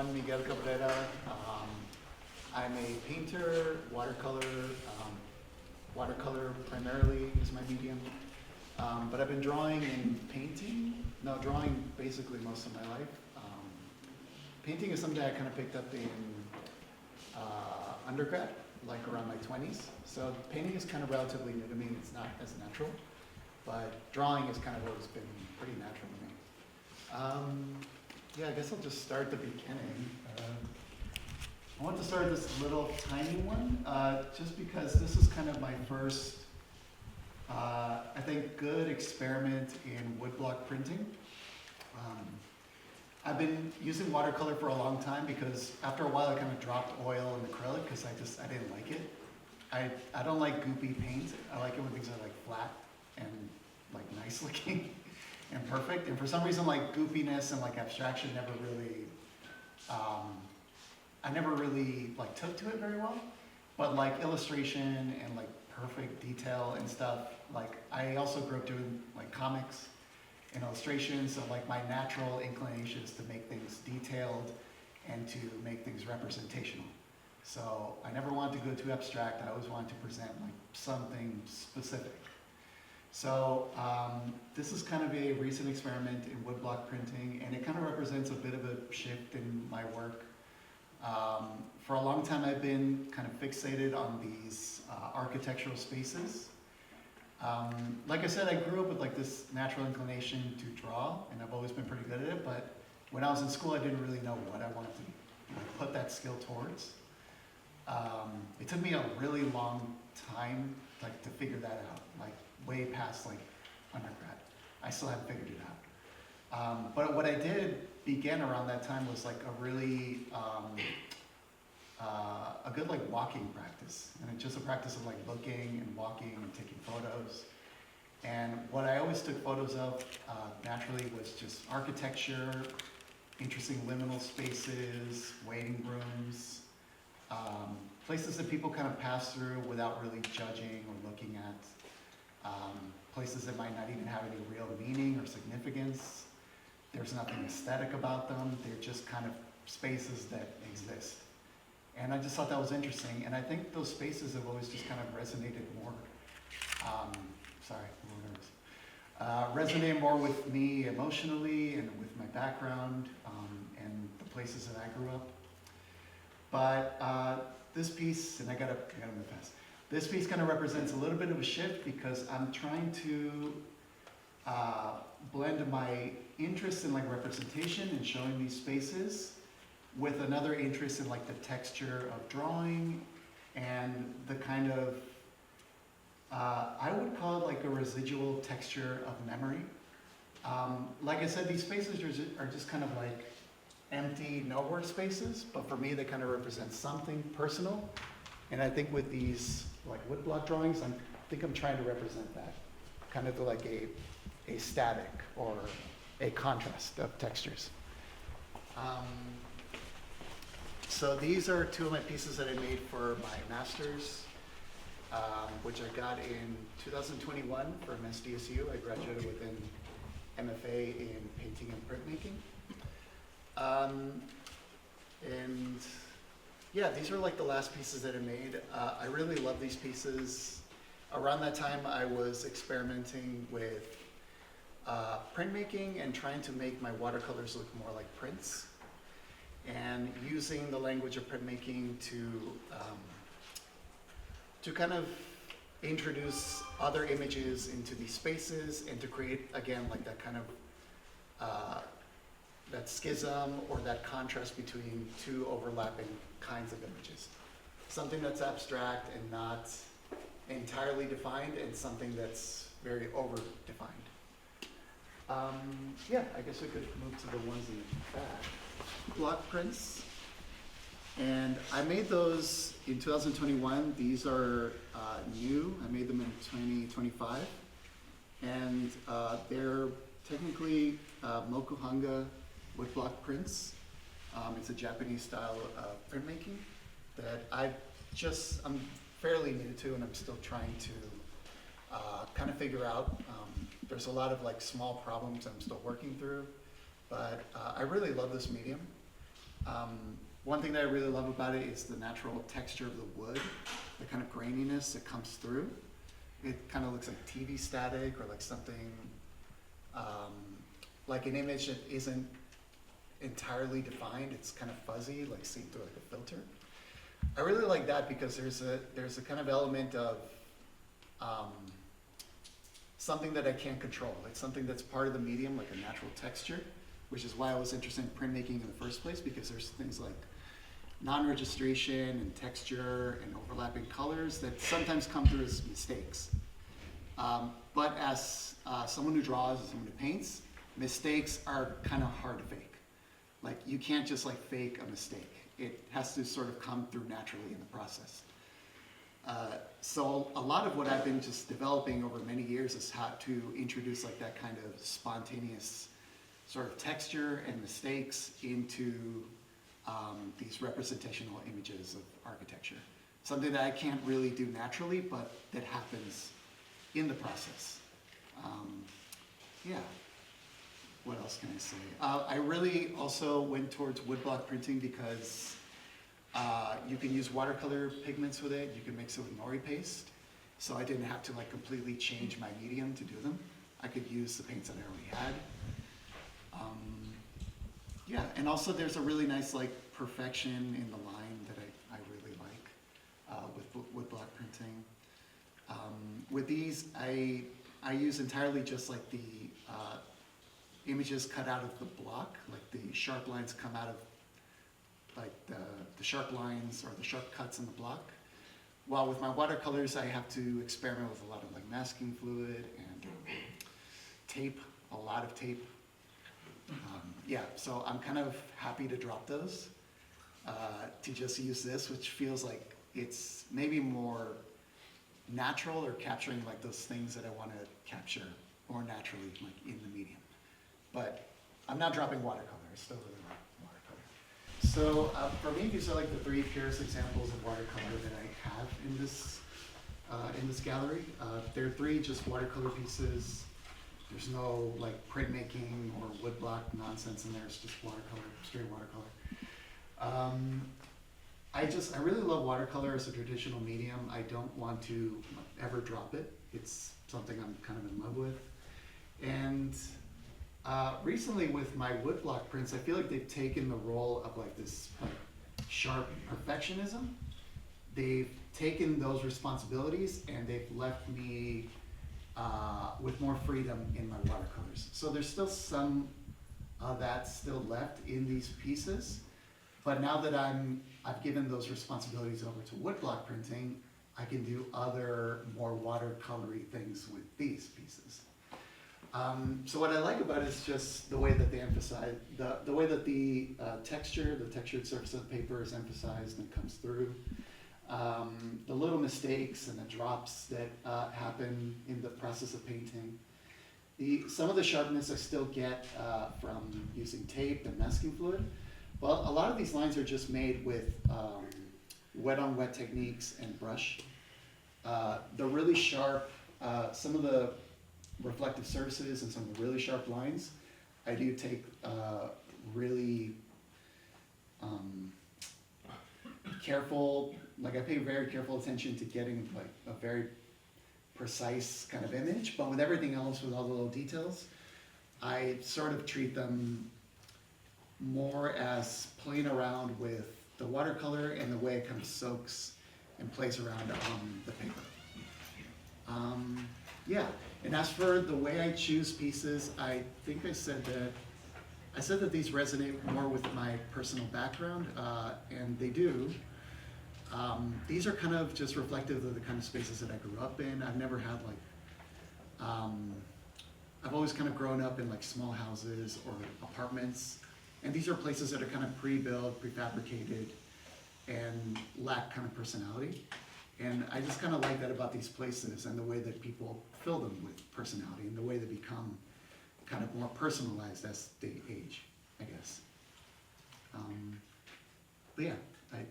Juan Cabrera. I'm a painter, watercolor. Watercolor primarily is my medium. But I've been drawing and painting. No, drawing basically most of my life. Painting is something I kind of picked up in undergrad, like around my 20s. So painting is kind of relatively new to me. It's not as natural. But drawing is kind of always been pretty natural to me. Yeah, I guess I'll just start at the beginning. I want to start this little tiny one, just because this is kind of my first, I think, good experiment in woodblock printing. I've been using watercolor for a long time because after a while I kind of dropped oil and acrylic because I didn't like it. I don't like goopy paint. I like it when things are like flat and like nice looking and perfect. And for some reason, like goopiness and like abstraction never really, I never really like took to it very well. But like illustration and like perfect detail and stuff, like I also grew up doing like comics and illustration, so like my natural inclination is to make things detailed and to make things representational. So I never wanted to go too abstract. I always wanted to present like something specific. So this is kind of a recent experiment in woodblock printing, and it kind of represents a bit of a shift in my work. For a long time I've been kind of fixated on these architectural spaces. Like I said, I grew up with like this natural inclination to draw, and I've always been pretty good at it, but when I was in school I didn't really know what I wanted to like, put that skill towards. It took me a really long time like to figure that out, like way past like undergrad. I still haven't figured it out. But what I did began around that time was like a really a good like walking practice, and it's just a practice of like looking and walking and taking photos. And what I always took photos of naturally was just architecture, interesting liminal spaces, waiting rooms, places that people kind of pass through without really judging or looking at, places that might not even have any real meaning or significance. There's nothing aesthetic about them. They're just kind of spaces that exist. And I just thought that was interesting. And I think those spaces have always just kind of resonated more. Sorry, I'm a little nervous. Resonated more with me emotionally and with my background and the places that I grew up. But this piece, and I gotta move fast. This piece kind of represents a little bit of a shift because I'm trying to blend my interest in like representation and showing these spaces with another interest in like the texture of drawing and the kind of, I would call it like a residual texture of memory. Like I said, these spaces are just kind of like empty, nowhere spaces, but for me they kind of represent something personal. And I think with these like woodblock drawings, I think I'm trying to represent that, kind of like a static or a contrast of textures. So these are two of my pieces that I made for my master's, which I got in 2021 from SDSU. I graduated with an MFA in painting and printmaking. And yeah, these are like the last pieces that I made. I really love these pieces. Around that time, I was experimenting with printmaking and trying to make my watercolors look more like prints, and using the language of printmaking to kind of introduce other images into these spaces and to create, again, like that kind of that schism or that contrast between two overlapping kinds of images. Something that's abstract and not entirely defined, and something that's very over-defined. Yeah, I guess we could move to the ones in the back. Block prints. And I made those in 2021. These are new. I made them in 2025. And they're technically Mokuhanga woodblock prints. It's a Japanese style of printmaking that I'm fairly new to, and I'm still trying to kind of figure out. There's a lot of like small problems I'm still working through, but I really love this medium. One thing that I really love about it is the natural texture of the wood, the kind of graininess that comes through. It kind of looks like TV static or like something, like an image that isn't entirely defined. It's kind of fuzzy, like seen through like a filter. I really like that because there's a kind of element of something that I can't control. It's something that's part of the medium, like a natural texture, which is why I was interested in printmaking in the first place, because there's things like non-registration and texture and overlapping colors that sometimes come through as mistakes. But as someone who draws, as someone who paints, mistakes are kind of hard to fake. Like, you can't just like fake a mistake. It has to sort of come through naturally in the process. So a lot of what I've been just developing over many years is how to introduce like that kind of spontaneous sort of texture and mistakes into these representational images of architecture. Something that I can't really do naturally, but that happens in the process. Yeah. What else can I say? I really also went towards woodblock printing because you can use watercolor pigments with it. You can mix it with nori paste. So I didn't have to like completely change my medium to do them. I could use the paints that I already had. Yeah, and also there's a really nice like perfection in the line that I really like with woodblock printing. With these, I use entirely just like the images cut out of the block, like the sharp lines come out of like the sharp lines or the sharp cuts in the block. While with my watercolors, I have to experiment with a lot of like masking fluid and tape, a lot of tape. Yeah, so I'm kind of happy to drop those, to just use this, which feels like it's maybe more natural or capturing like those things that I want to capture more naturally, like in the medium. But I'm not dropping watercolor. I still really like watercolor. So for me, these are like the three purest examples of watercolor that I have in this gallery. There are three just watercolor pieces. There's no like printmaking or woodblock nonsense in there. It's just watercolor, straight watercolor. I really love watercolor as a traditional medium. I don't want to ever drop it. It's something I'm kind of in love with. And recently with my woodblock prints, I feel like they've taken the role of like this like sharp perfectionism. They've taken those responsibilities and they've left me with more freedom in my watercolors. So there's still some of that still left in these pieces, but now that I've given those responsibilities over to woodblock printing, I can do other more watercolory things with these pieces. So what I like about it is just the way that they emphasize, the way that the texture, the textured surface of the paper is emphasized and comes through. The little mistakes and the drops that happen in the process of painting. Some of the sharpness I still get from using tape and masking fluid. Well, a lot of these lines are just made with wet-on-wet techniques and brush. The really sharp, some of the reflective surfaces and some of the really sharp lines, I do take really careful, like I pay very careful attention to getting like a very precise kind of image, but with everything else, with all the little details, I sort of treat them more as playing around with the watercolor and the way it kind of soaks and plays around on the paper. Yeah, and as for the way I choose pieces, I think I said that these resonate more with my personal background, and they do. These are kind of just reflective of the kind of spaces that I grew up in. I've never had like, I've always kind of grown up in like small houses or apartments, and these are places that are kind of pre-built, prefabricated, and lack kind of personality. And I just kind of like that about these places and the way that people fill them with personality and the way they become kind of more personalized as they age, I guess. But yeah, I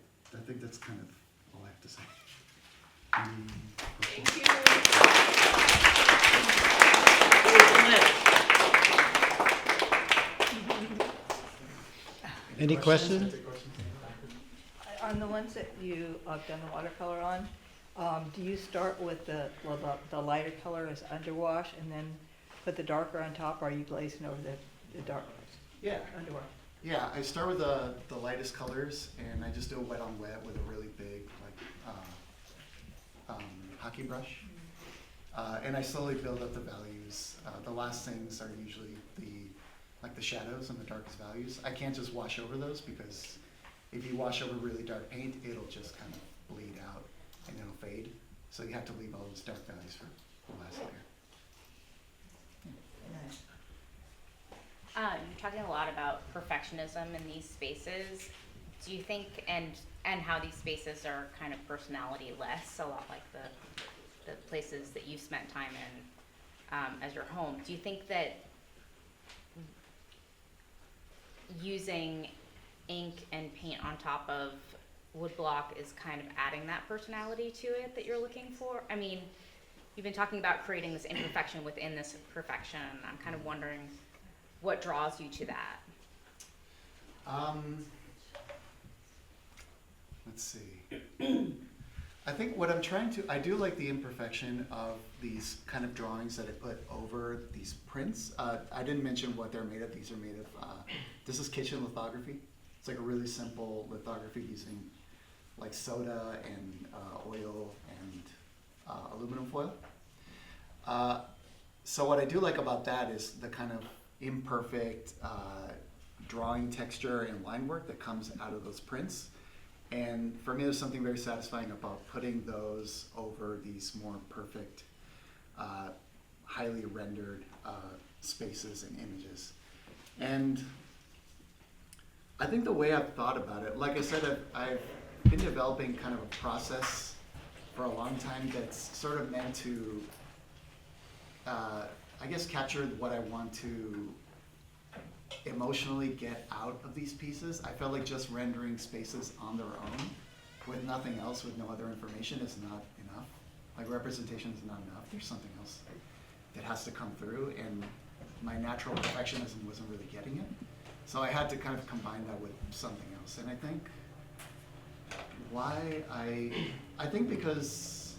think that's kind of all I have to say. Thank you. Any questions? On the ones that you have done the watercolor on, do you start with the lighter color as underwash and then put the darker on top, or are you glazing over the dark Yeah. underwash? Yeah, I start with the lightest colors, and I just do a wet on wet with a really big hockey brush. And I slowly build up the values. The last things are usually the shadows and the darkest values. I can't just wash over those, because if you wash over really dark paint, it'll just kind of bleed out and it'll fade. So you have to leave all those dark values for the last layer. You're talking a lot about perfectionism in these spaces. Do you think, and how these spaces are kind of personality-less, a lot like the places that you've spent time in as your home, do you think that using ink and paint on top of woodblock is kind of adding that personality to it that you're looking for? I mean, you've been talking about creating this imperfection within this perfection. I'm kind of wondering what draws you to that. Let's see. I think what I'm trying to, I do like the imperfection of these kind of drawings that I put over these prints. I didn't mention what they're made of. These are made of, this is kitchen lithography. It's like a really simple lithography using like soda and oil and aluminum foil. So what I do like about that is the kind of imperfect drawing texture and line work that comes out of those prints. And for me, there's something very satisfying about putting those over these more perfect, highly rendered spaces and images. And I think the way I've thought about it, like I said, I've been developing kind of a process for a long time that's sort of meant to, I guess, capture what I want to emotionally get out of these pieces. I felt like just rendering spaces on their own with nothing else, with no other information, is not enough. Like, representation is not enough. There's something else that has to come through, and my natural perfectionism wasn't really getting it. So I had to kind of combine that with something else. And I think why I think because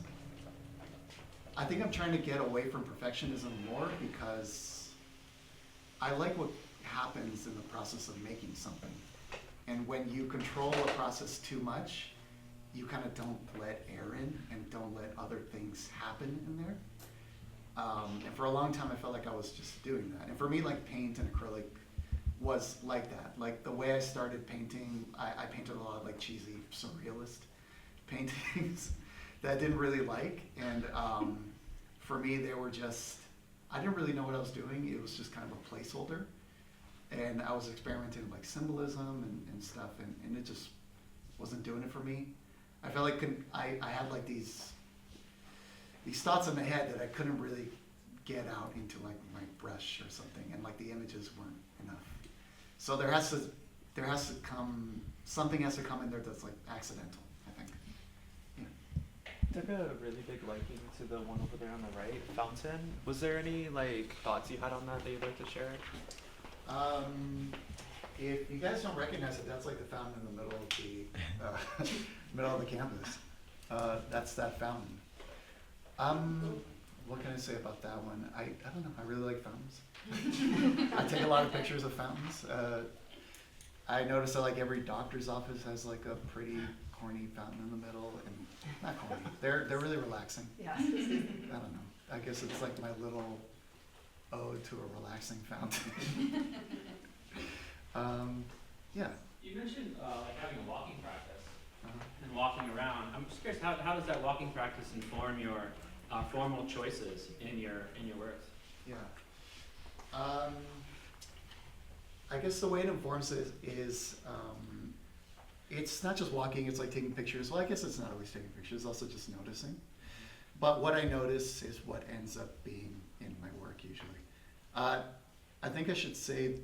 I think I'm trying to get away from perfectionism more, because I like what happens in the process of making something. And when you control a process too much, you kind of don't let air in and don't let other things happen in there. And for a long time, I felt like I was just doing that. And for me, like, paint and acrylic was like that. Like, the way I started painting, I painted a lot of like cheesy surrealist paintings that I didn't really like. And for me, they were just, I didn't really know what I was doing. It was just kind of a placeholder. And I was experimenting with like symbolism and stuff, and it just wasn't doing it for me. I felt like I had like these thoughts in my head that I couldn't really get out into like my brush or something, and like the images weren't enough. So something has to come in there that's like accidental, I think. Yeah. Took a really big liking to the one over there on the right, fountain. Was there any like thoughts you had on that you'd like to share? If you guys don't recognize it, that's like the fountain in the middle of the middle of the campus. That's that fountain. What can I say about that one? I don't know. I really like fountains. I take a lot of pictures of fountains. I notice that like every doctor's office has like a pretty corny fountain in the middle, and not corny. They're really relaxing. Yeah. I don't know. I guess it's like my little ode to a relaxing fountain. Yeah. You mentioned like having a walking practice and walking around. I'm just curious, how does that walking practice inform your formal choices in your works? Yeah. I guess the way it informs it is it's not just walking, it's like taking pictures. Well, I guess it's not always taking pictures, it's also just noticing. But what I notice is what ends up being in my work usually. I think I should say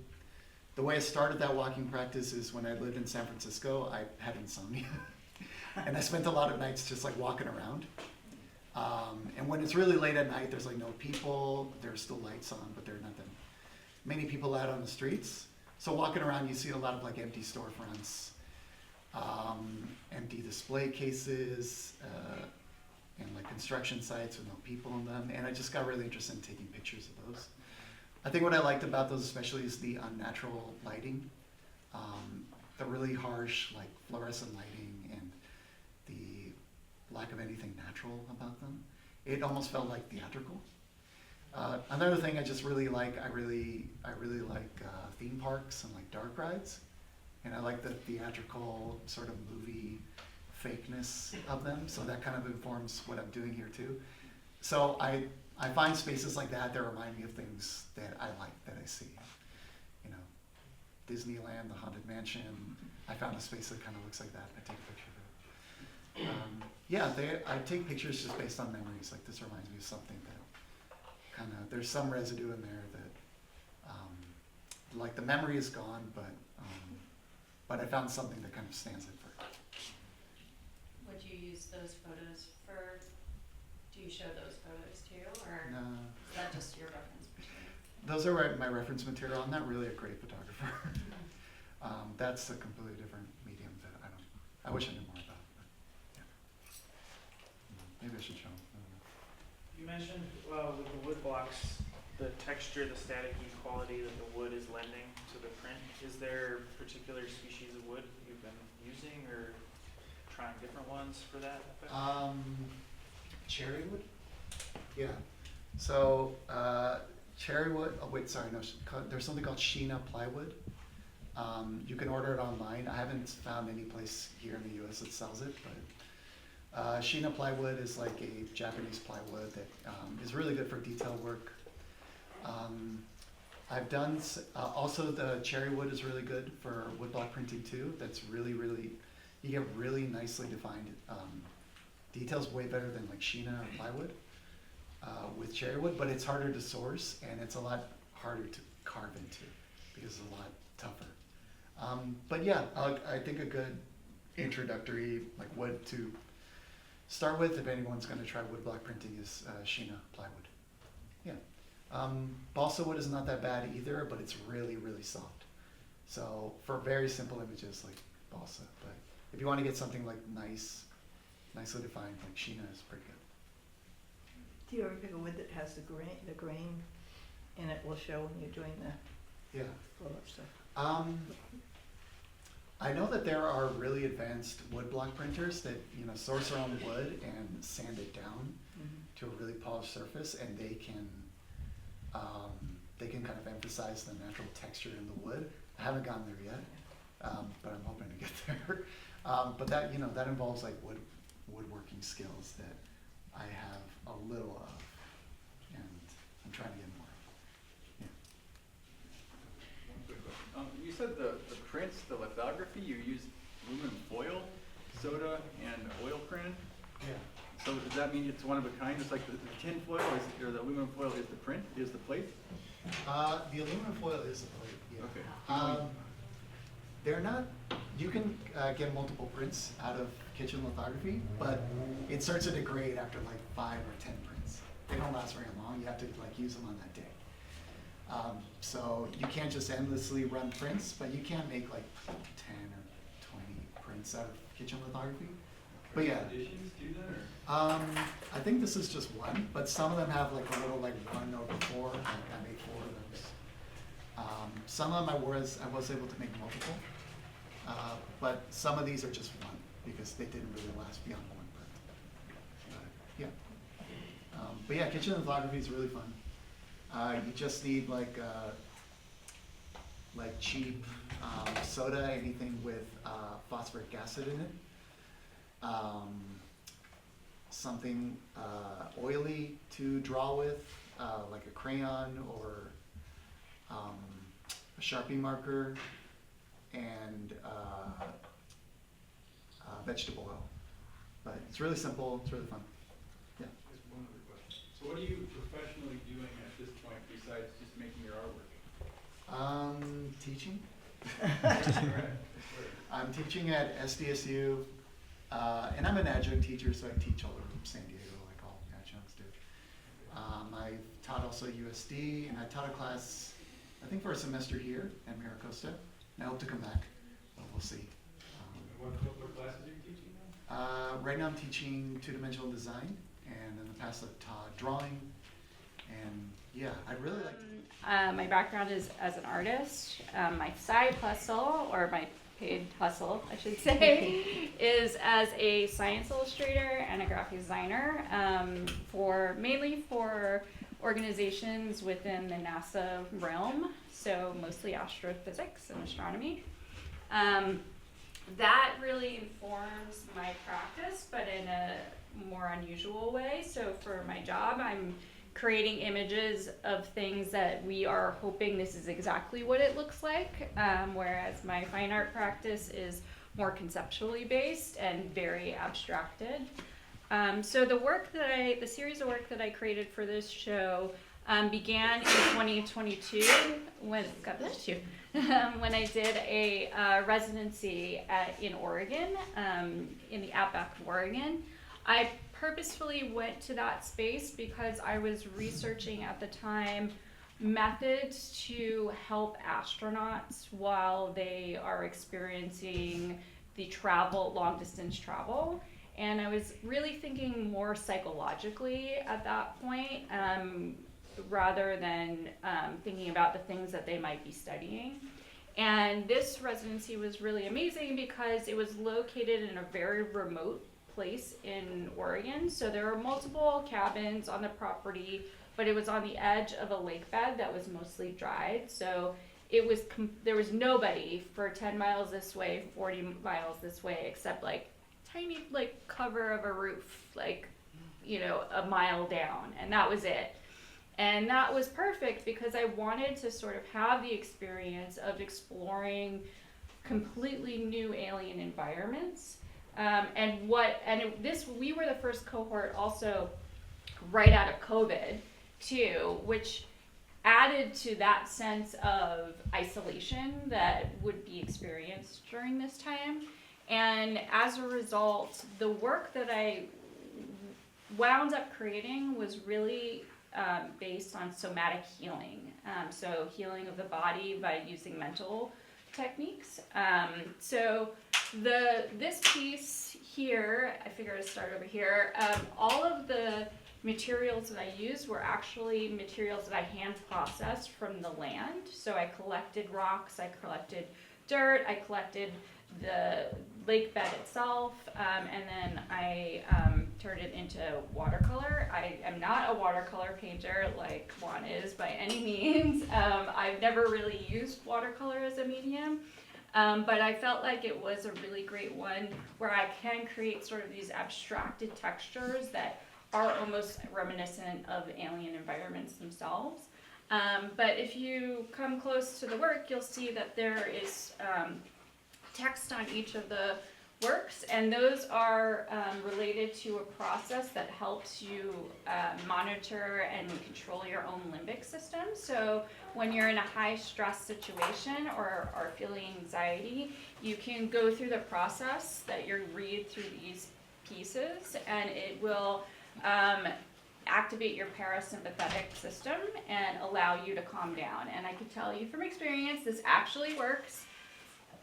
the way I started that walking practice is when I lived in San Francisco, I had insomnia. And I spent a lot of nights just like walking around. And when it's really late at night, there's like no people, there's still lights on, but there are not that many people out on the streets. So walking around, you see a lot of like empty storefronts. empty display cases, and like construction sites with no people in them. And I just got really interested in taking pictures of those. I think what I liked about those especially is the unnatural lighting, the really harsh like fluorescent lighting and the lack of anything natural about them. It almost felt like theatrical. Another thing I just really like, I really like theme parks and like dark rides. And I like the theatrical sort of movie fakeness of them, so that kind of informs what I'm doing here too. So I find spaces like that remind me of things that I like, that I see. You know, Disneyland, the Haunted Mansion. I found a space that kind of looks like that. I take a picture of it. Yeah, I take pictures just based on memories. Like this reminds me of something that kind of, there's some residue in there that, like the memory is gone, but I found something that kind of stands it for. Would you use those photos for, do you show those photos too, or No, is that just your reference material? those are my reference material. I'm not really a great photographer. That's a completely different medium that I wish I knew more about. But yeah. Maybe I should show them. You mentioned with the wood blocks, the texture, the staticky quality that the wood is lending to the print. Is there particular species of wood that you've been using or trying different ones for that effect? Cherry wood? Yeah. So cherry wood. Oh wait, sorry. No, there's something called Sheena plywood. You can order it online. I haven't found any place here in the U.S. that sells it, but Sheena plywood is like a Japanese plywood that is really good for detail work. I've done also the cherry wood is really good for woodblock printing too. That's really you get really nicely defined details, way better than like Sheena or plywood with cherry wood, but it's harder to source and it's a lot harder to carve into because it's a lot tougher. But yeah, I think a good introductory like wood to start with if anyone's going to try woodblock printing is Sheena plywood. Yeah. Balsa wood is not that bad either, but it's really soft. So for very simple images like balsa, but if you want to get something like nicely defined, like Sheena is pretty good. Do you ever pick a wood that has the grain and it will show when you're doing the Yeah. blow-up stuff? I know that there are really advanced woodblock printers that source their own wood and sand it down to a really polished surface, and they can kind of emphasize the natural texture in the wood. I haven't gotten there yet, but I'm hoping to get there. But that that involves like woodworking skills that I have a little of, and I'm trying to get more. Yeah. One quick question. You said the prints, the lithography, you use aluminum foil, soda, and oil print. Yeah. So does that mean it's one of a kind? It's like the tin foil or the aluminum foil is the print, is the plate? The aluminum foil is the plate. Yeah. Okay. They're not. You can get multiple prints out of kitchen lithography, but it starts to degrade after like 5 or 10 prints. They don't last very long. You have to like use them on that day. So you can't just endlessly run prints, but you can make like 10 or 20 prints out of kitchen lithography. But yeah. Editions do that, I think this is just one, but some of them have like a little like 1/4. Like I made 4 of those. Some of them I was able to make multiple, but some of these are just one because they didn't really last beyond 1 print. But yeah, kitchen lithography is really fun. You just need like cheap soda, anything with phosphoric acid in it. Something oily to draw with, like a crayon or a Sharpie marker, and vegetable oil. But it's really simple, it's really fun. Yeah. Just one other question. So what are you professionally doing at this point besides just making your artwork? Teaching. Right. I'm teaching at SDSU, and I'm an adjunct teacher, so I teach all over San Diego, like all adjuncts do. I taught also USD, and I taught a class, I think for a semester here at MiraCosta, and I hope to come back, but we'll see. What classes are you teaching now? Right now I'm teaching two-dimensional design, and in the past I've taught drawing, and yeah, I'd really like to. My background is as an artist. My side hustle, or my paid hustle, I should say, is as a science illustrator and a graphic designer mainly for organizations within the NASA realm, so mostly astrophysics and astronomy. That really informs my practice, but in a more unusual way. So for my job, I'm creating images of things that we are hoping this is exactly what it looks like, whereas my fine art practice is more conceptually based and very abstracted. So the series of work that I created for this show began in 2022 when, God bless you, when I did a residency in Oregon, in the outback of Oregon. I purposefully went to that space because I was researching at the time methods to help astronauts while they are experiencing the long distance travel. And I was really thinking more psychologically at that point, rather than thinking about the things that they might be studying. And this residency was really amazing because it was located in a very remote place in Oregon. So there were multiple cabins on the property, but it was on the edge of a lake bed that was mostly dried. So there was nobody for 10 miles this way, 40 miles this way, except like tiny like cover of a roof, like, a mile down, and that was it. And that was perfect because I wanted to sort of have the experience of exploring completely new alien environments. We were the first cohort also right out of COVID too, which added to that sense of isolation that would be experienced during this time. And as a result, the work that I wound up creating was really based on somatic healing. So healing of the body by using mental techniques. So this piece here, I figure I'd start over here. All of the materials that I used were actually materials that I hand processed from the land. So I collected rocks, I collected dirt, I collected the lake bed itself, and then I turned it into watercolor. I am not a watercolor painter like Juan is by any means. I've never really used watercolor as a medium, but I felt like it was a really great one where I can create sort of these abstracted textures that are almost reminiscent of alien environments themselves. But if you come close to the work, you'll see that there is text on each of the works, and those are related to a process that helps you monitor and control your own limbic system. So when you're in a high stress situation or are feeling anxiety, you can go through the process that you read through these pieces, and it will activate your parasympathetic system and allow you to calm down. And I can tell you from experience, this actually works.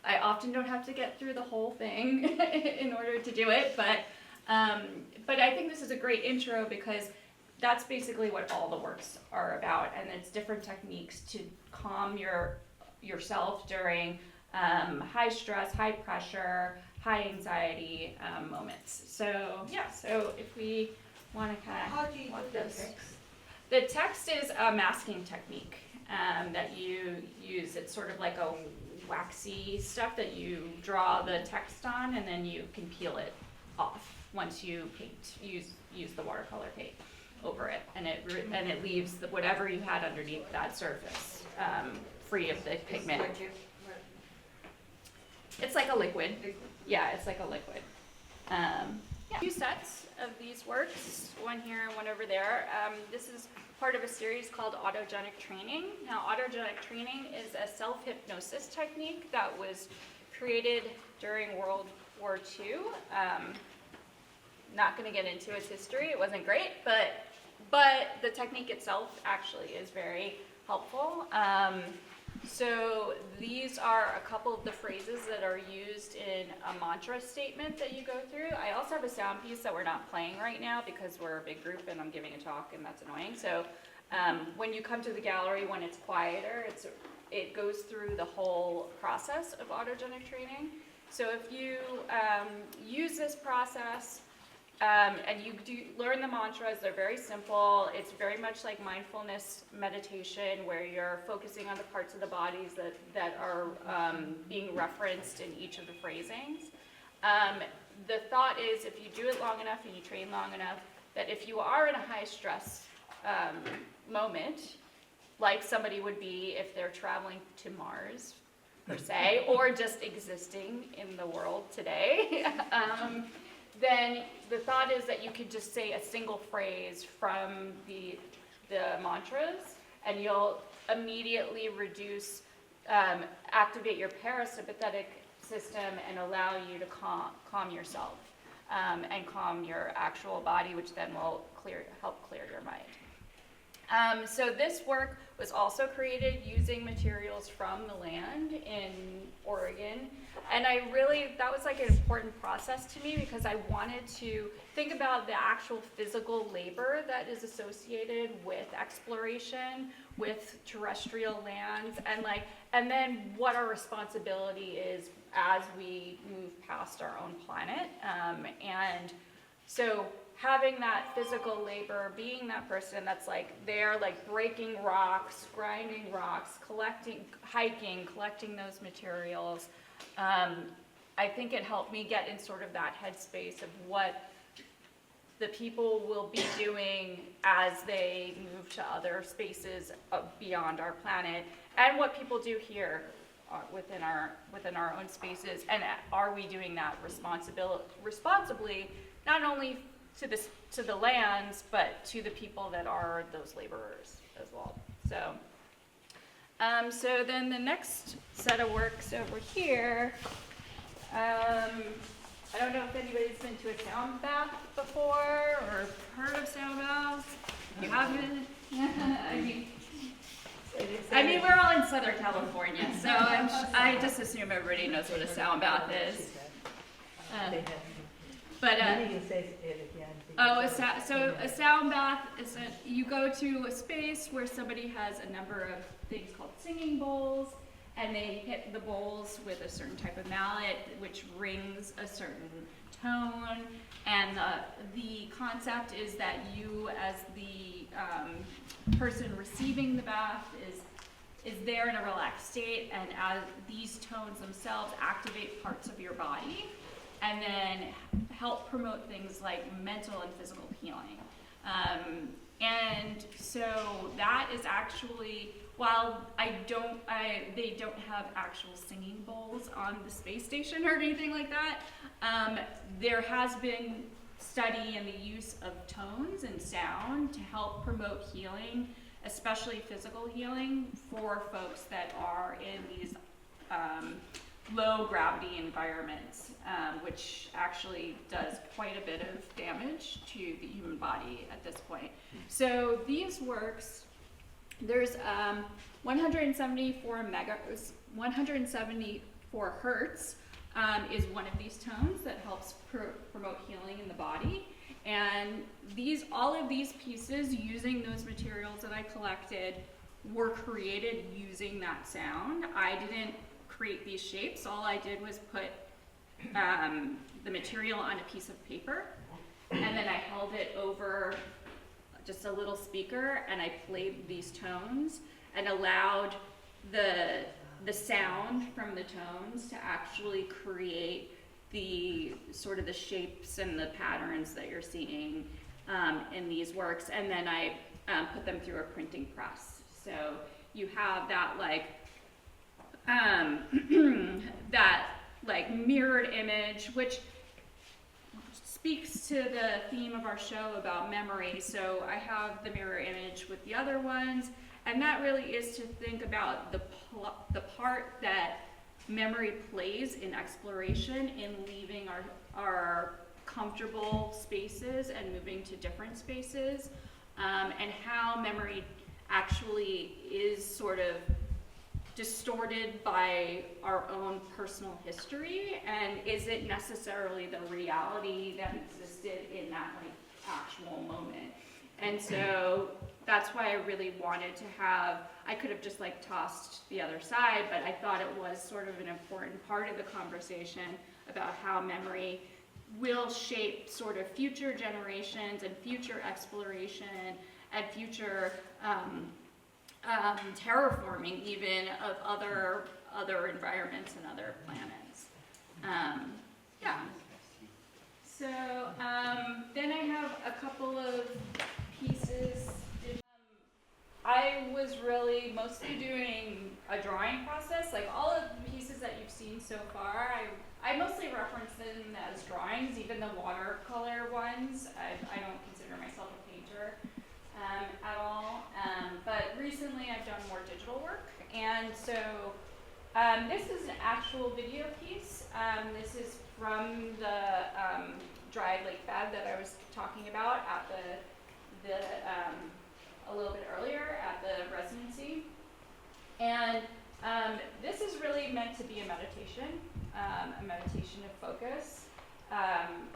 I often don't have to get through the whole thing in order to do it, but I think this is a great intro because that's basically what all the works are about, and it's different techniques to calm yourself during high stress, high pressure, high anxiety moments. So yeah, so if we want to kind of walk this. The text is a masking technique that you use. It's sort of like a waxy stuff that you draw the text on, and then you can peel it off once you use the watercolor paint over it, and it leaves whatever you had underneath that surface free of the pigment. It's like a liquid. Yeah, it's like a liquid. Two sets of these works, one here and one over there. This is part of a series called autogenic training. Now, autogenic training is a self-hypnosis technique that was created during World War II. Not going to get into its history. It wasn't great, but the technique itself actually is very helpful. So these are a couple of the phrases that are used in a mantra statement that you go through. I also have a sound piece that we're not playing right now because we're a big group and I'm giving a talk and that's annoying. So when you come to the gallery, when it's quieter, it goes through the whole process of autogenic training. So if you use this process, and you do learn the mantras, they're very simple. It's very much like mindfulness meditation where you're focusing on the parts of the bodies that are being referenced in each of the phrasings. The thought is if you do it long enough and you train long enough, that if you are in a high stress moment, like somebody would be if they're traveling to Mars, per se, or just existing in the world today, then the thought is that you could just say a single phrase from the mantras and you'll immediately activate your parasympathetic system and allow you to calm yourself and calm your actual body, which then will help clear your mind. So this work was also created using materials from the land in Oregon. And that was like an important process to me because I wanted to think about the actual physical labor that is associated with exploration, with terrestrial lands, and then what our responsibility is as we move past our own planet. And so having that physical labor, being that person that's they're breaking rocks, grinding rocks, hiking, collecting those materials, I think it helped me get in sort of that headspace of what the people will be doing as they move to other spaces beyond our planet, and what people do here within our own spaces, and are we doing that responsibly, not only to the lands, but to the people that are those laborers as well. So then the next set of works over here, I don't know if anybody's been to a sound bath before or heard of sound baths. You haven't? I mean, we're all in Southern California, so I just assume everybody knows what a sound bath is. So a sound bath is you go to a space where somebody has a number of things called singing bowls, and they hit the bowls with a certain type of mallet, which rings a certain tone. And the concept is that you, as the person receiving the bath, is there in a relaxed state, and as these tones themselves activate parts of your body, and then help promote things like mental and physical healing. And so that is actually, while they don't have actual singing bowls on the space station or anything like that, there has been study in the use of tones and sound to help promote healing, especially physical healing, for folks that are in these low gravity environments, which actually does quite a bit of damage to the human body at this point. So these works, there's 174 hertz is one of these tones that helps promote healing in the body. And all of these pieces, using those materials that I collected, were created using that sound. I didn't create these shapes. All I did was put the material on a piece of paper, and then I held it over just a little speaker, and I played these tones and allowed the sound from the tones to actually create the sort of the shapes and the patterns that you're seeing in these works. And then I put them through a printing press. So you have that mirrored image, which speaks to the theme of our show about memory. So I have the mirror image with the other ones, and that really is to think about the part that memory plays in exploration, in leaving our comfortable spaces and moving to different spaces, and how memory actually is sort of distorted by our own personal history, and is it necessarily the reality that existed in that like actual moment? And so that's why I really wanted to have, I could have just like tossed the other side, but I thought it was sort of an important part of the conversation about how memory will shape sort of future generations and future exploration and future terraforming even of other environments and other planets. Yeah. So then I have a couple of pieces. I was really mostly doing a drawing process, like all of the pieces that you've seen so far. I mostly reference them as drawings, even the watercolor ones. I don't consider myself a painter at all. But recently I've done more digital work. And so this is an actual video piece. This is from the dried lake bed that I was talking about at a little bit earlier at the residency. And this is really meant to be a meditation of focus.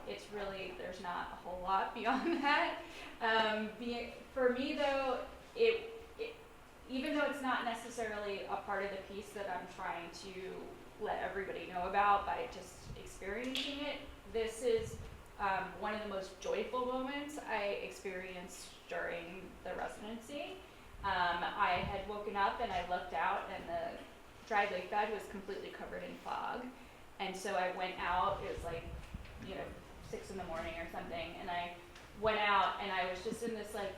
It's really, there's not a whole lot beyond that. For me though, even though it's not necessarily a part of the piece that I'm trying to let everybody know about by just experiencing it, this is one of the most joyful moments I experienced during the residency. I had woken up and I looked out and the dried lake bed was completely covered in fog. And so I went out, it was like, 6 in the morning or something, and I went out and I was just in this like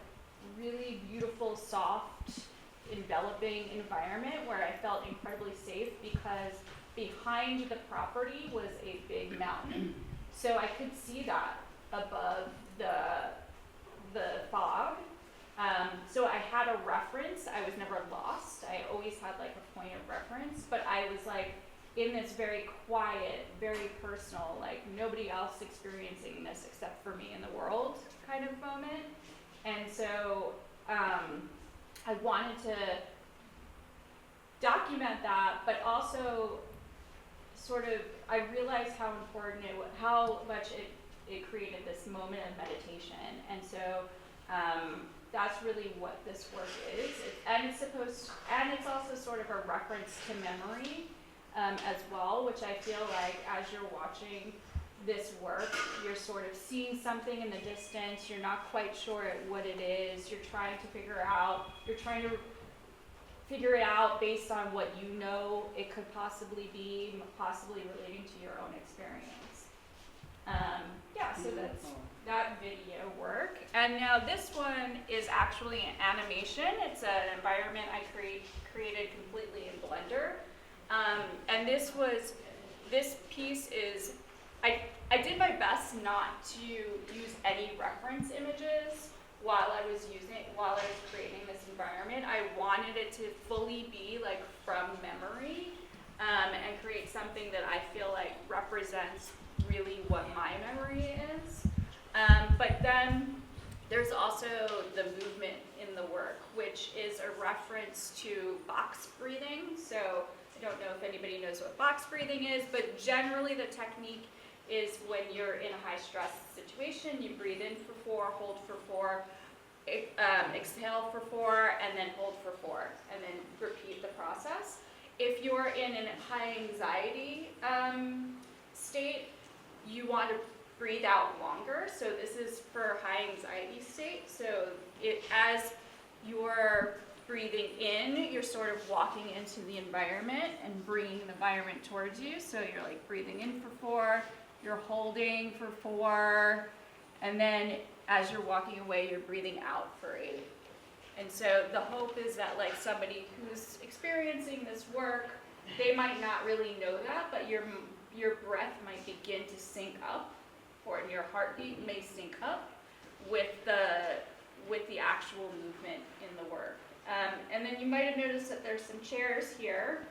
really beautiful, soft, enveloping environment where I felt incredibly safe because behind the property was a big mountain. So I could see that above the fog. So I had a reference. I was never lost. I always had like a point of reference, but I was like in this very quiet, very personal, like nobody else experiencing this except for me in the world kind of moment. And so I wanted to document that, but also sort of, I realized how important how much it created this moment of meditation. And so that's really what this work is. And it's also sort of a reference to memory as well, which I feel like as you're watching this work, you're sort of seeing something in the distance, you're not quite sure what it is, you're trying to figure it out based on what you know it could possibly be, possibly relating to your own experience. So that's that video work. And now this one is actually an animation. It's an environment I created completely in Blender. And this piece is, I did my best not to use any reference images while I was creating this environment. I wanted it to fully be like from memory, and create something that I feel like represents really what my memory is. But then there's also the movement in the work, which is a reference to box breathing. So I don't know if anybody knows what box breathing is, but generally the technique is when you're in a high stress situation, you breathe in for 4, hold for 4, exhale for 4, and then hold for 4, and then repeat the process. If you're in a high anxiety state, you want to breathe out longer. So this is for high anxiety state. So as you're breathing in, you're sort of walking into the environment and bringing the environment towards you. So you're like breathing in for 4, you're holding for 4, and then as you're walking away, you're breathing out for 8. And so the hope is that like somebody who's experiencing this work, they might not really know that, but your breath might begin to sync up, or your heartbeat may sync up with the actual movement in the work. And then you might have noticed that there's some chairs here,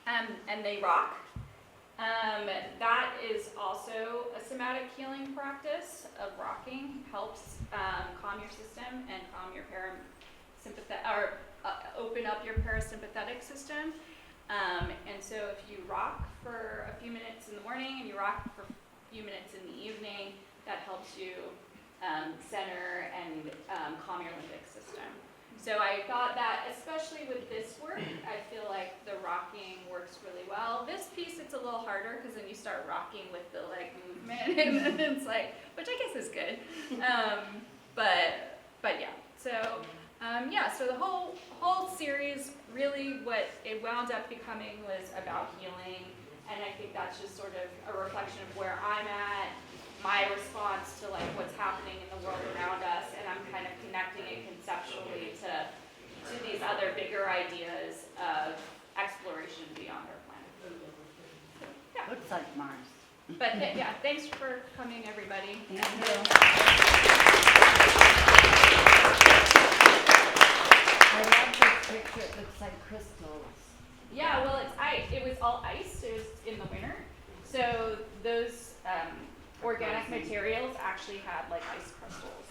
and they rock. That is also a somatic healing practice of rocking. Helps calm your system and calm your open up your parasympathetic system. And so if you rock for a few minutes in the morning and you rock for a few minutes in the evening, that helps you center and calm your limbic system. So I thought that, especially with this work, I feel like the rocking works really well. This piece, it's a little harder because then you start rocking with the leg movement, and then it's like, which I guess is good. But yeah. So so the whole series, really, what it wound up becoming was about healing, and I think that's just sort of a reflection of where I'm at, my response to like what's happening in the world around us, and I'm kind of connecting it conceptually to these other bigger ideas of exploration beyond our planet. Yeah. Looks like Mars. But thanks for coming, everybody. Thank you. I love this picture. It looks like crystals. Yeah, well, it's ice. It was all ice. It was in the winter, so those organic materials actually had like ice crystals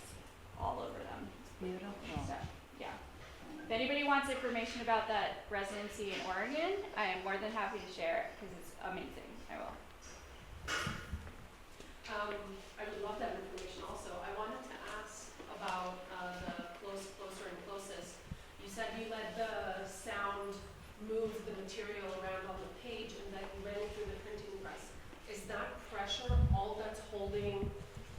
all over them. Beautiful. So, yeah. If anybody wants information about that residency in Oregon, I am more than happy to share it because it's amazing. I will. I would love that information also. I wanted to ask about the closer and closest. You said you let the sound move the material around on the page and that you ran it through the printing press. Is that pressure all that's holding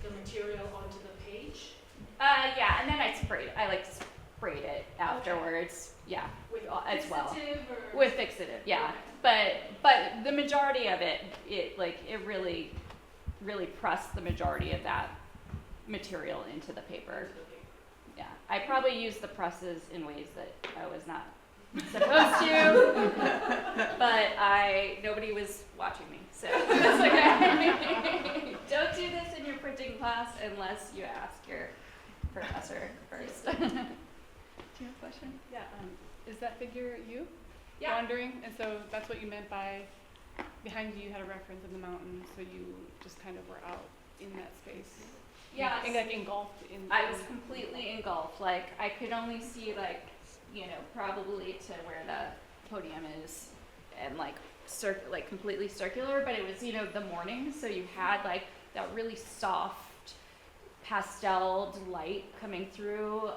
the material onto the page? Yeah, and then I sprayed it afterwards. Okay. Yeah, With as well. fixative or? With fixative, yeah. Okay. But the majority of it really pressed the majority of that material into the paper. Yeah, I probably used the presses in ways that I was not supposed to, but nobody was watching me, so it's okay. Don't do this in your printing class unless you ask your professor first. Do you have a question? Yeah. Is that figure you? Yeah. Wandering? And so that's what you meant by behind you had a reference of the mountain, so you just kind of were out in that space. Yeah. Like engulfed in. I was completely engulfed. Like I could only see probably to where the podium is, and like completely circular. But it was the morning, so you had like that really soft pastel light coming through.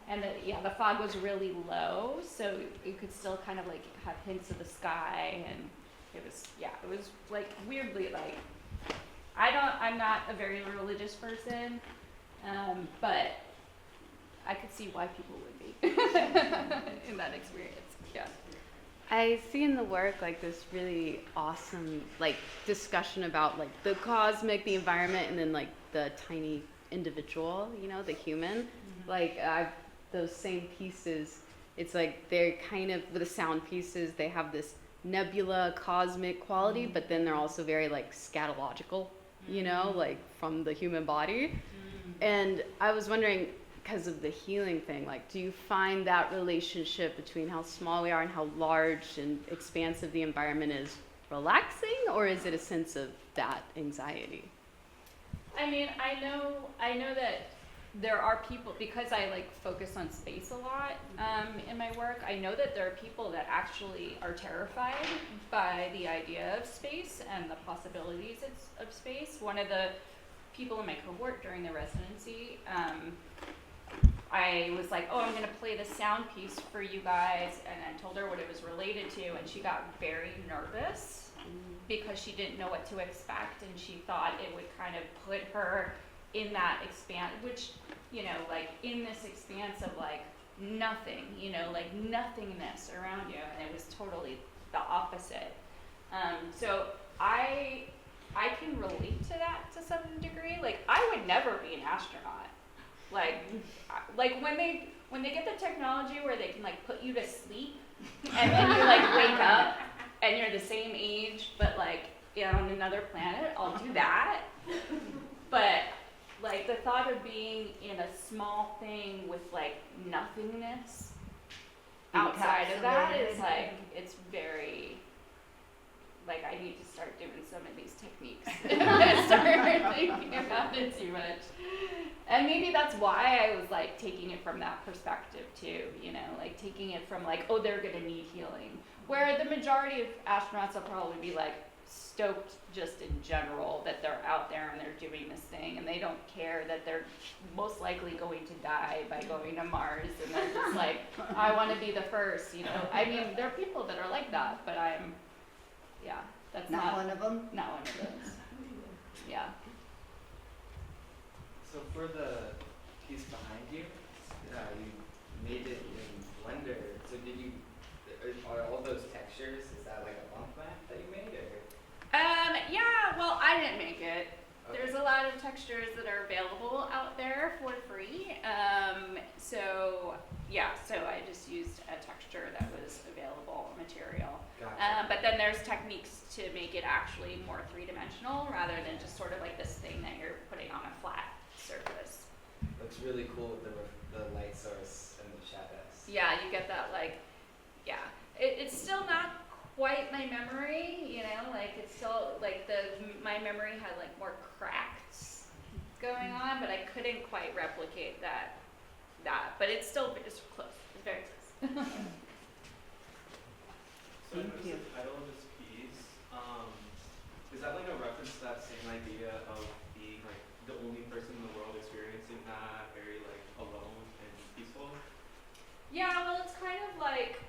And the fog was really low, so you could still kind of like have hints of the sky, and it was like weirdly like, I'm not a very religious person, but I could see why people would be in that experience. Yeah. I see in the work like this really awesome like discussion about like the cosmic, the environment, and then like the tiny individual, the human. Mm-hmm. Like those same pieces, it's like they're kind of, with the sound pieces, they have this nebula cosmic quality, mm-hmm. but then they're also very like scatological, mm-hmm. like from the human body. Mm-hmm. And I was wondering, because of the healing thing, like do you find that relationship between how small we are and how large and expansive the environment is relaxing, or is it a sense of that anxiety? I mean, I know that there are people, because I like focus on space a lot in my work, I know that there are people that actually are terrified by the idea of space and the possibilities of space. One of the people in my cohort during the residency, I was like, I'm gonna play the sound piece for you guys, and I told her what it was related to, and she got very nervous because she didn't know what to expect, and she thought it would kind of put her in that which, like in this expanse of like nothing, like nothingness around you, and it was totally the opposite. So I can relate to that to some degree. Like I would never be an astronaut. Like when they get the technology where they can like put you to sleep and then you like wake up and you're the same age but like on another planet, I'll do that. But like the thought of being in a small thing with like nothingness outside of that is like, it's very, like I need to start doing some of these techniques. I start thinking about it too much. And maybe that's why I was like taking it from that perspective too, you know, like taking it from like, oh, they're gonna need healing. Where the majority of astronauts will probably be like stoked just in general that they're out there and they're doing this thing, and they don't care that they're most likely going to die by going to Mars, and they're just like, I want to be the first, you know. I mean, there are people that are like that, but that's Not one of them? not one of those. Yeah. So for the piece behind you, you made it in Blender. So did you, are all those textures, is that like a bump map that you made, or? Yeah, well, I didn't make it. Okay. There's a lot of textures that are available out there for free. So I just used a texture that was available material. Gotcha. But then there's techniques to make it actually more three-dimensional rather than just sort of like this thing that you're putting on a flat surface. Looks really cool with the light source and the shadows. Yeah, you get that like, yeah. It's still not quite my memory, you know, like it's still like my memory had like more cracks going on, but I couldn't quite replicate that. But it's still close. It's very close. So I noticed the title of this piece. Is that like a reference to that same idea of being like the only person in the world experiencing that, very like alone and peaceful? Yeah, well, it's kind of like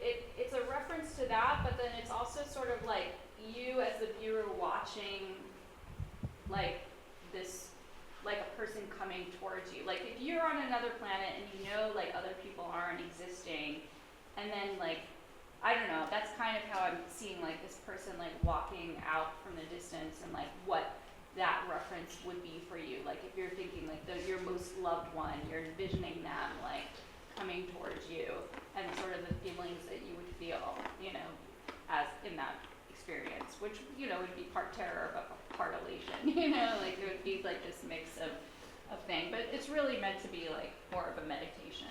it's a reference to that, but then it's also sort of like you as the viewer watching like this, like a person coming towards you. Like if you're on another planet and you know like other people aren't existing, and then like, I don't know, that's kind of how I'm seeing like this person like walking out from the distance, and like what that reference would be for you. Like if you're thinking like your most loved one, you're envisioning them like coming towards you, and sort of the feelings that you would feel, you know, as in that experience, which, you know, would be part terror but part elation, you know, like it would be like this mix of thing. But it's really meant to be like more of a meditation.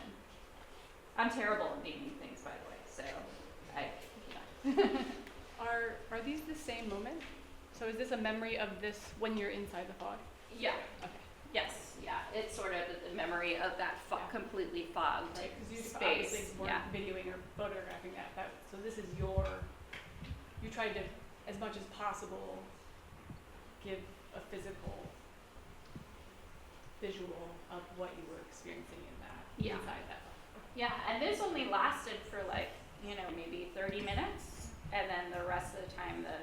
I'm terrible at naming things, by the way, so Are these the same moment? So is this a memory of this when you're inside the fog? Yeah. Okay. Yes, yeah, it's sort of the memory of that completely fogged Right, because you space. obviously weren't Yeah. videoing or photographing that. So this is you tried to, as much as possible, give a physical visual of what you were experiencing in that, Yeah. inside that. Yeah, and this only lasted for like, you know, maybe 30 minutes, and then the rest of the time the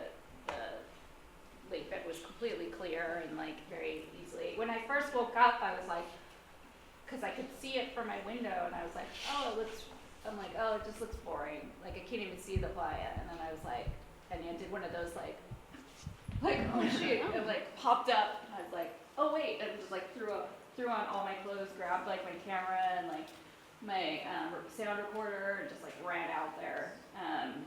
lake bed was completely clear and like very easily. When I first woke up, I was like, because I could see it from my window, and I was like, oh, it just looks boring. Like I can't even see the playa. And then I was like, and I did one of those like, oh shoot, it like popped up. I was like, oh wait, and just like threw on all my clothes, grabbed like my camera and like my sound recorder, and just like ran out there. And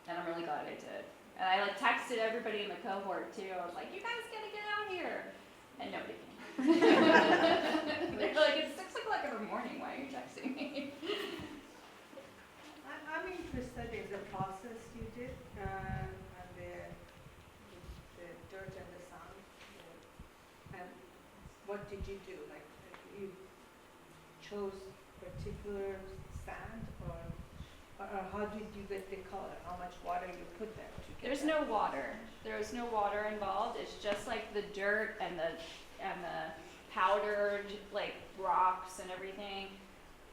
I'm really glad I did. And I like texted everybody in the cohort too. I was like, you guys gotta get out here. And nobody came. They're like, it's 6 o'clock in the morning, why are you texting me? I'm interested in the process you did, and the dirt and the sand. And what did you do? Like, you chose particular sand, or how did you get the color? How much water you put there to get There's that? no water. There is no water involved. It's just like the dirt and the powdered like rocks and everything.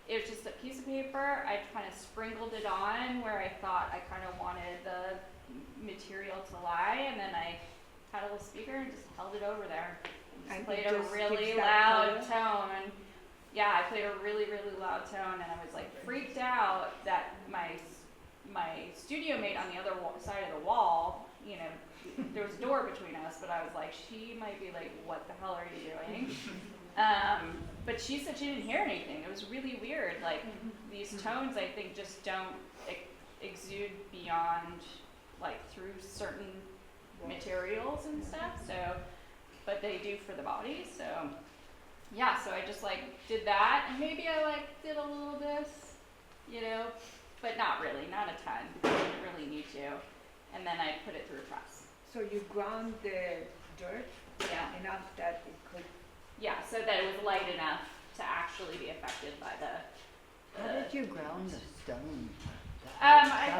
It was just a piece of paper. I kind of sprinkled it on where I thought I kind of wanted the material to lie, and then I had a little speaker and just held it over there. And just And played it a just really gives that loud tone. And yeah, I played a really, really loud tone, and I was like freaked out that my studio mate on the other side of the wall, you know, there was a door between us, but I was like, she might be like, what the hell are you doing? But she said she didn't hear anything. It was really weird. Like these tones, I think, just don't exude beyond like through certain materials and stuff. So, but they do for the body. So, yeah. So I just like did that, and maybe I like did a little this, you know, but not really, not a ton. I didn't really need to. And then I put it through press. So you ground the dirt Yeah. enough that it could Yeah, so that it was light enough to actually be affected by the. How did you ground the stone? I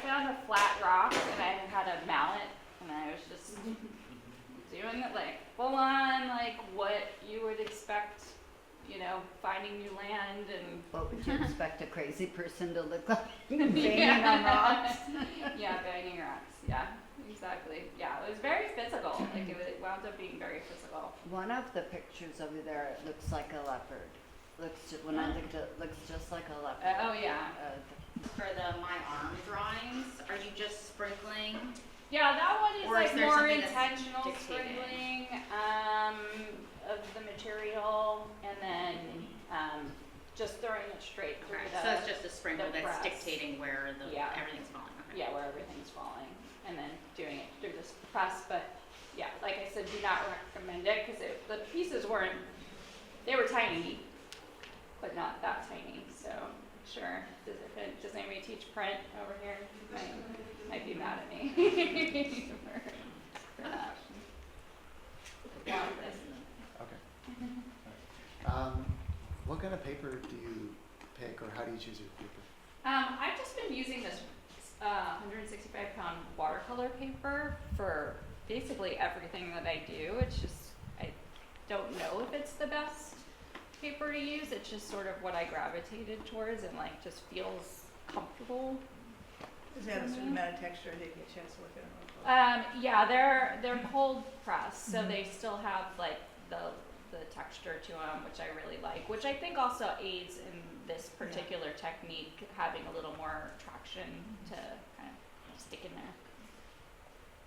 found a flat rock and I had a mallet and I was just doing it like full on, like what you would expect, you know, finding new land and. What would you expect a crazy person to look like? Banging on rocks? Yeah, banging rocks. Yeah, exactly. Yeah, it was very physical. Like it wound up being very physical. One of the pictures over there, it looks like a leopard. When I looked at it, looks just like a leopard. Oh yeah. For the my arm drawings, are you just sprinkling? Yeah, that one is Or is like there more something that's intentional dictated? sprinkling of the material, and then just throwing it straight through Okay, the. so it's just a sprinkle the that's press. dictating where Yeah. everything's falling. Okay. Yeah, where everything's falling, and then doing it through this press. But yeah, like I said, do not recommend it because the pieces weren't. They were tiny, but not that tiny. So sure, does anybody teach print over here? Might be mad at me for that. Yeah, Okay. What kind of paper do you pick, or how do you choose your paper? I've just been using this 165-pound watercolor paper for basically everything that I do. It's just, I don't know if it's the best paper to use. It's just sort of what I gravitated towards and like just feels comfortable. Does it have a certain amount of texture? I didn't get a chance to look at them. Yeah, they're cold pressed, so they still have like the texture to them, which I really like, which I think also aids in this particular technique, having a little more traction to kind of stick in there.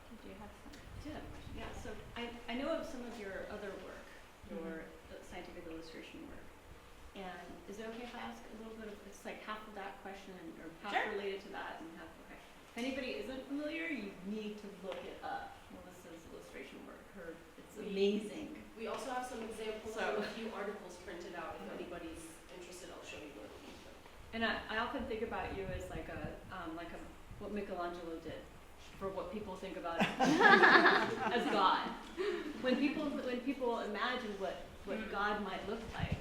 Did you have something? Yeah, so I know of some of your other work, your scientific illustration work. And is it okay if I ask a little bit of, it's like half of that question or half related to that and half, okay. If anybody isn't familiar, you need to look it up. Melissa's illustration work, it's amazing. We also have some examples So- and a few articles printed out. If anybody's interested, I'll show you one of them. And I often think about you as like what Michelangelo did for what people think about as God. When people imagine what God might look like,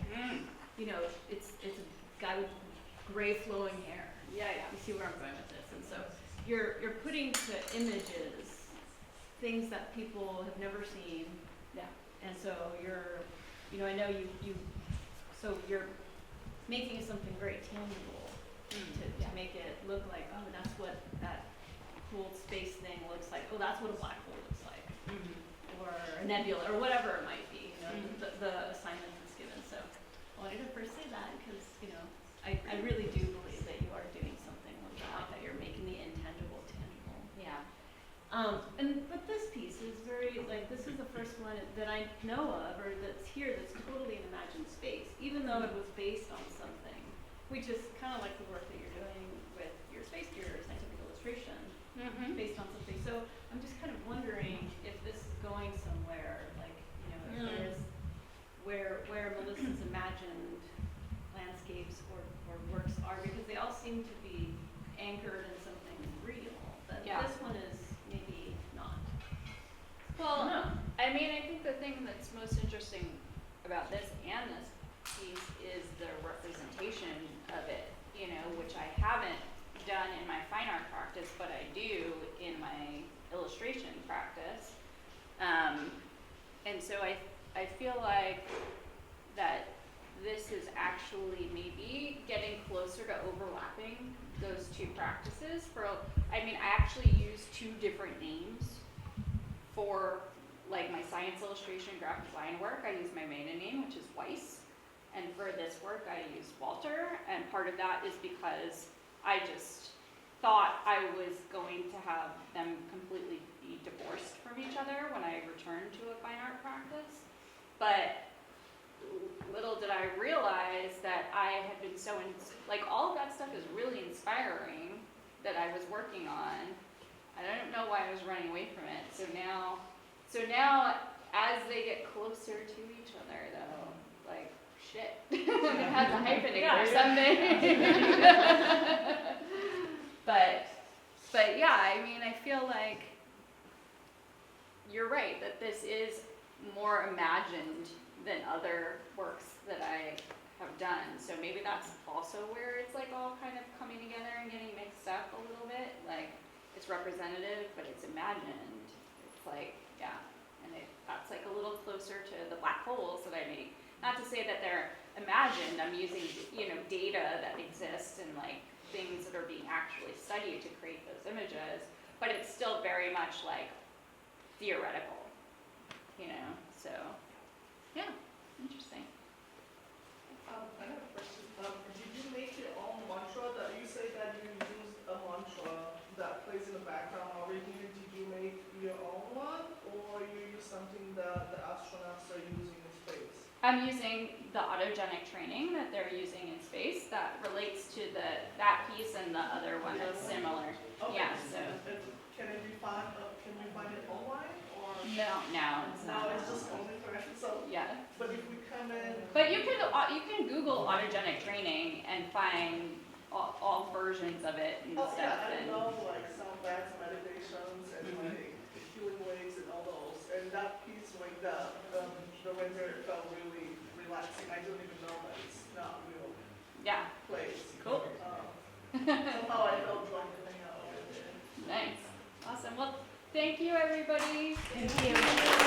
you know, it's a guy with gray flowing hair. Yeah. You see where I'm going with this, and so you're putting to images things that people have never seen. Yeah. And so I know so you're making something very tangible to make it look like, oh, that's what that cool space thing looks like. Oh, that's what a black hole looks like, or a nebula, or whatever it might be. You know, the assignment that's given. So I wanted to first say that because I really do believe that you are doing something like that you're making the intangible tangible. Yeah. But this piece is very, like, this is the first one that I know of, or that's here, that's totally an imagined space, even though it was based on something, which is kind of like the work that you're doing with your scientific illustration, based on something. So I'm just kind of wondering if this is going somewhere, like, you know, if there's where Melissa's imagined landscapes or works are, because they all seem to be anchored in something real, but this one is maybe not. Well, I mean, I think the thing that's most interesting about this and this piece is the representation of it, you know, which I haven't done in my fine art practice, but I do in my illustration practice. And so I feel like that this is actually maybe getting closer to overlapping those two practices. I actually use two different names for like my science illustration graphic design work. I use my maiden name, which is Weiss, and for this work I use Walter, and part of that is because I just thought I was going to have them completely be divorced from each other when I returned to a fine art practice. But little did I realize that I had been all of that stuff is really inspiring that I was working on. I don't know why I was running away from it. So now as they get closer to each other though, like shit. It has a hyphenate or something. But yeah, I mean, I feel like you're right that this is more imagined than other works that I have done. So maybe that's also where it's like all kind of coming together and getting mixed up a little bit. Like it's representative, but it's imagined. It's like, yeah, and that's like a little closer to the black holes that I make. Not to say that they're imagined. I'm using, you know, data that exists and like things that are being actually studied to create those images, but it's still very much like theoretical, you know, so yeah, interesting. I have a question. Did you make your own mantra that you say that you use a mantra that plays in the background over here? Did you make your own one, or you use something that the astronauts are using in space? I'm using the autogenic training that they're using in space that relates to that piece and the other one that's similar. Okay. Yeah, so. And can it be found? Can we find it online, or? No, it's not. No, it's just only for so. Yeah. But if we come in. But you can Google autogenic training and find all versions of it and Oh stuff. yeah, I And know like sound baths, meditations, and like healing waves and all those. And that piece, like the render felt really relaxing. I don't even know that it's not real yeah, place. cool. Somehow I felt drawn to hang out with it. Nice, awesome. Well, thank you everybody. Thank you.